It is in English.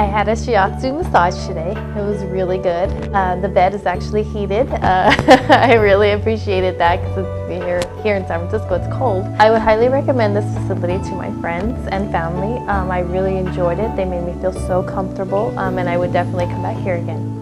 I had a shiatsu massage today. It was really good. The bed is actually heated. I really appreciated that because here in San Francisco it's cold. I would highly recommend this facility to my friends and family. I really enjoyed it. They made me feel so comfortable and I would definitely come back here again.